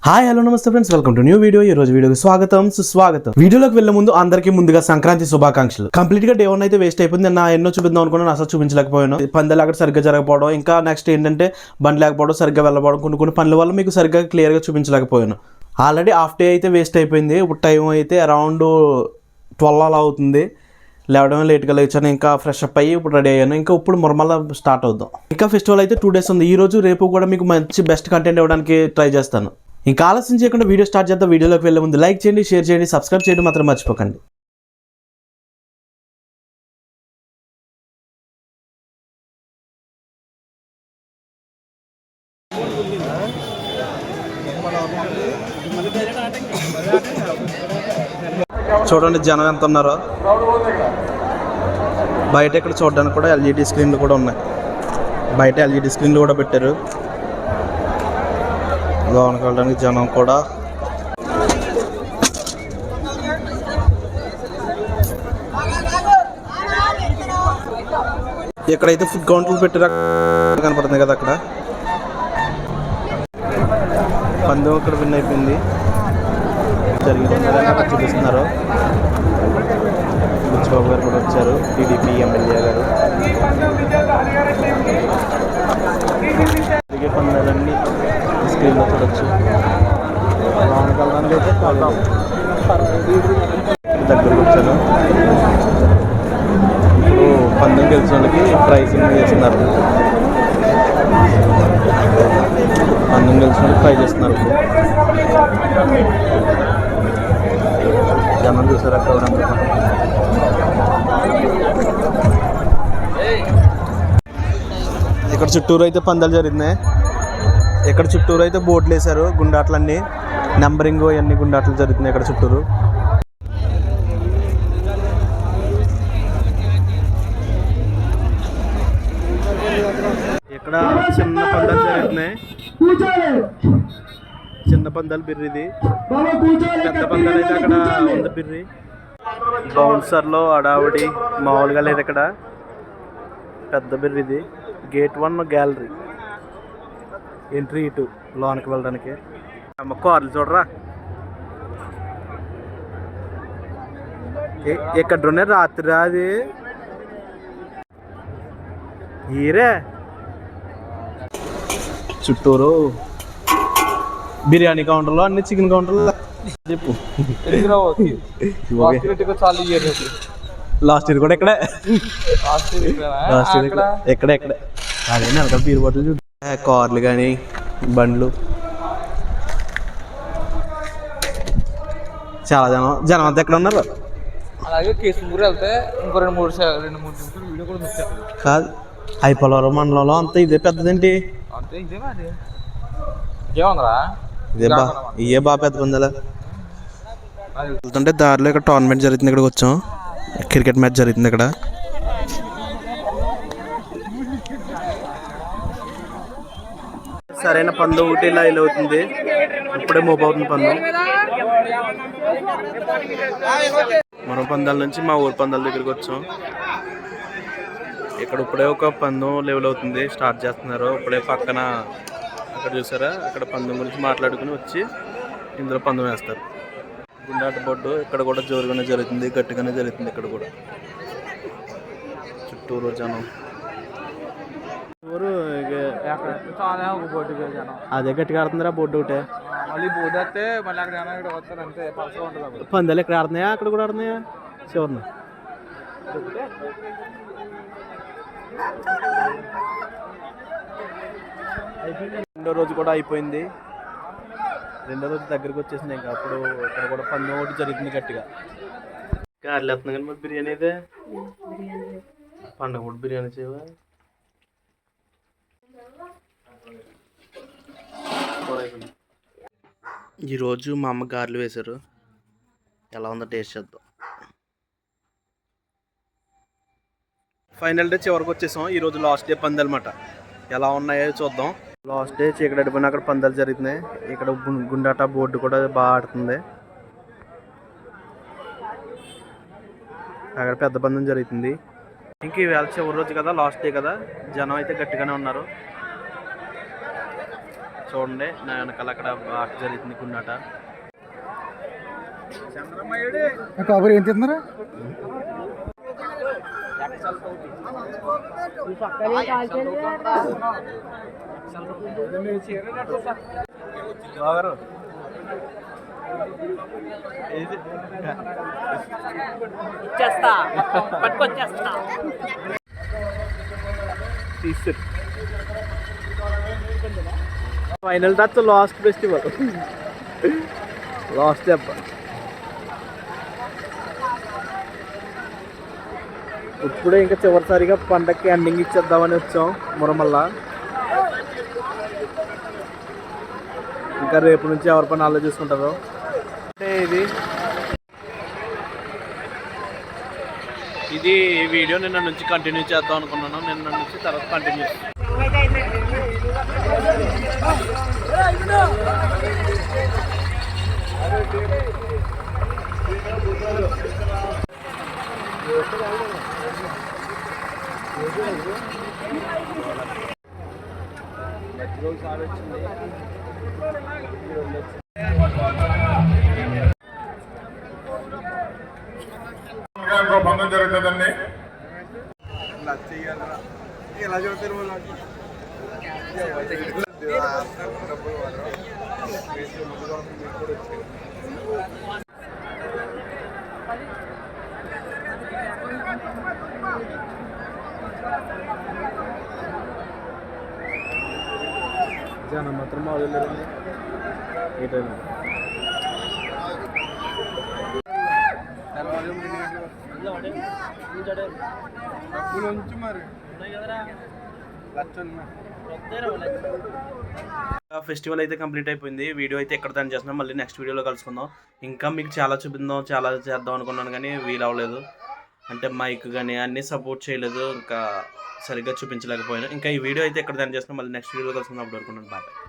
Hi hello నమస్తే friends, welcome to new video. ఈ రోజు వీడియోకి స్వాగతం సుస్వాగతం. వీడియోలోకి వెళ్లే ముందు అందరికీ ముందుగా సంక్రాంతి శుభాకాంక్షలు. కంప్లీట్ గా డే 1 అయితే వేస్ట్ అయిపోయింది. నా ఎన్నో చూపిద్దాం అనుకున్నాను, అసలు చూపించలేకపోయాను. పందాలు అక్కడ సరిగ్గా జరగకపోవడం, ఇంకా నెక్స్ట్ ఏంటంటే బండి లేకపోవడం, సరిగ్గా వెళ్ళకపోవడం, కొన్ని పనుల వల్ల మీకు సరిగ్గా క్లియర్ గా చూపించలేకపోయాను. ఆల్రెడీ హాఫ్ డే అయితే వేస్ట్ అయిపోయింది. ఇప్పుడు టైం అయితే అరౌండ్ 12 అలా అవుతుంది. లేవడం లేట్గా లేచాను, ఇంకా ఫ్రెష్ అప్ అయ్యి ఇప్పుడు రెడీ అయ్యాను. ఇంకా ఇప్పుడు మురమల స్టార్ట్ అవుతాం. ఇంకా ఫెస్టివల్ అయితే 2 days ఉంది. ఈ రోజు రేపు కూడా మీకు మంచి బెస్ట్ కంటెంట్ ఇవ్వడానికి ట్రై చేస్తాను. ఇంకా ఆలస్యం చేయకుండా వీడియో స్టార్ట్ చేద్దాం. వీడియోలోకి వెళ్ళే ముందు లైక్ చేయండి, షేర్ చేయండి, సబ్స్క్రైబ్ చేయడం మాత్రం మర్చిపోకండి. చూడండి జనం ఎంత ఉన్నారో. బయట ఇక్కడ చూడడానికి కూడా ఎల్ఈడి స్క్రీన్లు కూడా ఉన్నాయి. బయట ఎల్ఈడి స్క్రీన్లు కూడా పెట్టారు. లోనికి వెళ్ళడానికి జనం కూడా. ఎక్కడైతే ఫుడ్ కౌంటర్లు పెట్టారో కనపడుతుంది కదా, అక్కడ పందెం ఇక్కడ విన్ అయిపోయింది. జరిగింది చూపిస్తున్నారు. బుచ్చిబాబు గారు కూడా వచ్చారు, టీడీపీ ఎమ్మెల్యే గారు. జరిగే పందాలన్నీ స్క్రీన్లో చూడొచ్చు. లోనికి వెళ్ళడానికి అయితే దగ్గరకు వచ్చాను. ఇప్పుడు పందెం గెలిచిన వాళ్ళకి ప్రైజింగ్ చేస్తున్నారు. పందెం గెలిచిన వాళ్ళకి ప్రైజ్ చేస్తున్నారు. జనం చూసారు అక్కడ. ఇక్కడ చుట్టూరు అయితే పందాలు జరిగినాయి. ఇక్కడ చుట్టూరు అయితే బోట్లు వేశారు. గుండాట్లన్నీ నెంబరింగ్ అన్ని గుండాట్లు జరుగుతున్నాయి ఇక్కడ చుట్టూరు. ఇక్కడ చిన్న పందాలు జరుగుతున్నాయి. చిన్న పందాలు బిర్రిది, పెద్ద పందాలు అయితే అక్కడ ఉంది బిర్రి. బౌన్సర్లో అడావిడి మామూలుగా లేదు. ఇక్కడ పెద్ద బిర్రిది. గేట్ 1 గ్యాలరీ, ఎంట్రీ ఇటు లోనికి వెళ్ళడానికి. అమ్మ కార్లు చూడరా ఎక్కడ ఉన్నాయి. రాత్రి అది ఈరే చుట్టూరు బిర్యానీ కౌంటర్లో అన్ని చికెన్ కౌంటర్లో. చెప్పు లాస్ట్ ఇయర్ కూడా ఇక్కడే. ఎక్కడే అదే వెనకాల బీర్ బాటిల్ చూడు. కార్లు కానీ బండ్లు. చాలా జనం అంతా ఎక్కడ ఉన్నారు. అలాగే కేసుమూరు వెళ్తే ఇంకో రెండు మూడు వీడియో కూడా వచ్చారు. కాదు, ఐపలవరం మండలంలో అంతా ఇదే పెద్దదేంటి? అంతే ఇదే మరి ఇంకేముందరా, ఇదే బాగా పెద్ద పందాలా. వెళ్తుంటే దారిలో ఇక్కడ టోర్నమెంట్ జరుగుతుంది. ఇక్కడికి వచ్చాం. క్రికెట్ మ్యాచ్ జరుగుతుంది ఇక్కడ. సరైన పందెం ఒకటి లైవ్ అవుతుంది. ఇప్పుడే మూవ్ అవుతుంది పందెం. మరో పందాల నుంచి మా ఊరు పందాల దగ్గరికి వచ్చాం. ఇక్కడ ఇప్పుడే ఒక పందెం లెవెల్ అవుతుంది. స్టార్ట్ చేస్తున్నారు ఇప్పుడే. పక్కన అక్కడ చూసారా, అక్కడ పందెం గురించి మాట్లాడుకుని వచ్చి ఇందులో పందెం వేస్తారు. గుండాట బోర్డు ఇక్కడ కూడా జోరుగానే జరుగుతుంది, గట్టిగానే జరుగుతుంది. ఇక్కడ కూడా చుట్టూరు జనం. అదే గట్టిగా ఆడుతుందిరా బోర్డు ఒకటే. మళ్ళీ బోర్డు వస్తే మళ్ళీ అక్కడ వస్తారు అంతే. పలసగా ఉంటుంది. పందాలు ఇక్కడ ఆడుతున్నాయా, అక్కడ కూడా ఆడుతున్నాయా? చివరిన రెండో రోజు కూడా అయిపోయింది. రెండో రోజు దగ్గరికి వచ్చేసింది. ఇంకా అప్పుడు ఇక్కడ కూడా పందెం ఒకటి జరుగుతుంది గట్టిగా. కార్లు వేస్తున్నాం కానీ మరి బిర్యానీ అయితే పండుగ కూడా బిర్యానీ చేయవా? ఈరోజు మా అమ్మ గారెలు వేశారు. ఎలా ఉందో టేస్ట్ చేద్దాం. ఫైనల్ డే చివరికి వచ్చేసాం. ఈరోజు లాస్ట్ డే పందాలు అన్నమాట. ఎలా ఉన్నాయో చూద్దాం. లాస్ట్ డే చీకటి అడిపోయిన అక్కడ పందాలు జరుగుతున్నాయి. ఇక్కడ గుండాట బోర్డు కూడా బాగా ఆడుతుంది. అక్కడ పెద్ద పందెం జరుగుతుంది. ఇంక ఇవాళ చివరి రోజు కదా, లాస్ట్ డే కదా, జనం అయితే గట్టిగానే ఉన్నారు. చూడండి నా వెనకాల అక్కడ ఆట జరుగుతుంది కున్నాట. కబురు ఏం తిన్నారా? Final touch last festival last దెబ్బ. ఇప్పుడే ఇంకా చివరిసారిగా పండగకి ఎండింగ్ ఇచ్చేద్దామని వచ్చాం మురమల్ల. ఇంకా రేపు నుంచి ఎవరి పని ఆలోచించుకుంటారో. అంటే ఇది వీడియో నిన్న నుంచి కంటిన్యూ చేద్దాం అనుకున్నాను. నిన్న నుంచి తర్వాత కంటిన్యూ. భంగం జరుగుతుందండి. ఎలా చెబుతారు జనం మాత్రం మొదలెళ్ళండి. ఏటైనా ఫెస్టివల్ అయితే కంప్లీట్ అయిపోయింది. వీడియో అయితే ఎక్కడ తను చేస్తున్నాం. మళ్ళీ నెక్స్ట్ వీడియోలో కలుసుకుందాం. ఇంకా మీకు చాలా చూపిద్దాం, చాలా చేద్దాం అనుకున్నాను కానీ వీలు అవ్వలేదు. అంటే మైక్ కానీ అన్నీ సపోర్ట్ చేయలేదు, ఇంకా సరిగ్గా చూపించలేకపోయాను. ఇంకా ఈ వీడియో అయితే ఎక్కడ తను చేస్తున్నాం. మళ్ళీ నెక్స్ట్ వీడియోలో కలుసుకుందాం. అప్పుడు అనుకున్నాను. బాయ్.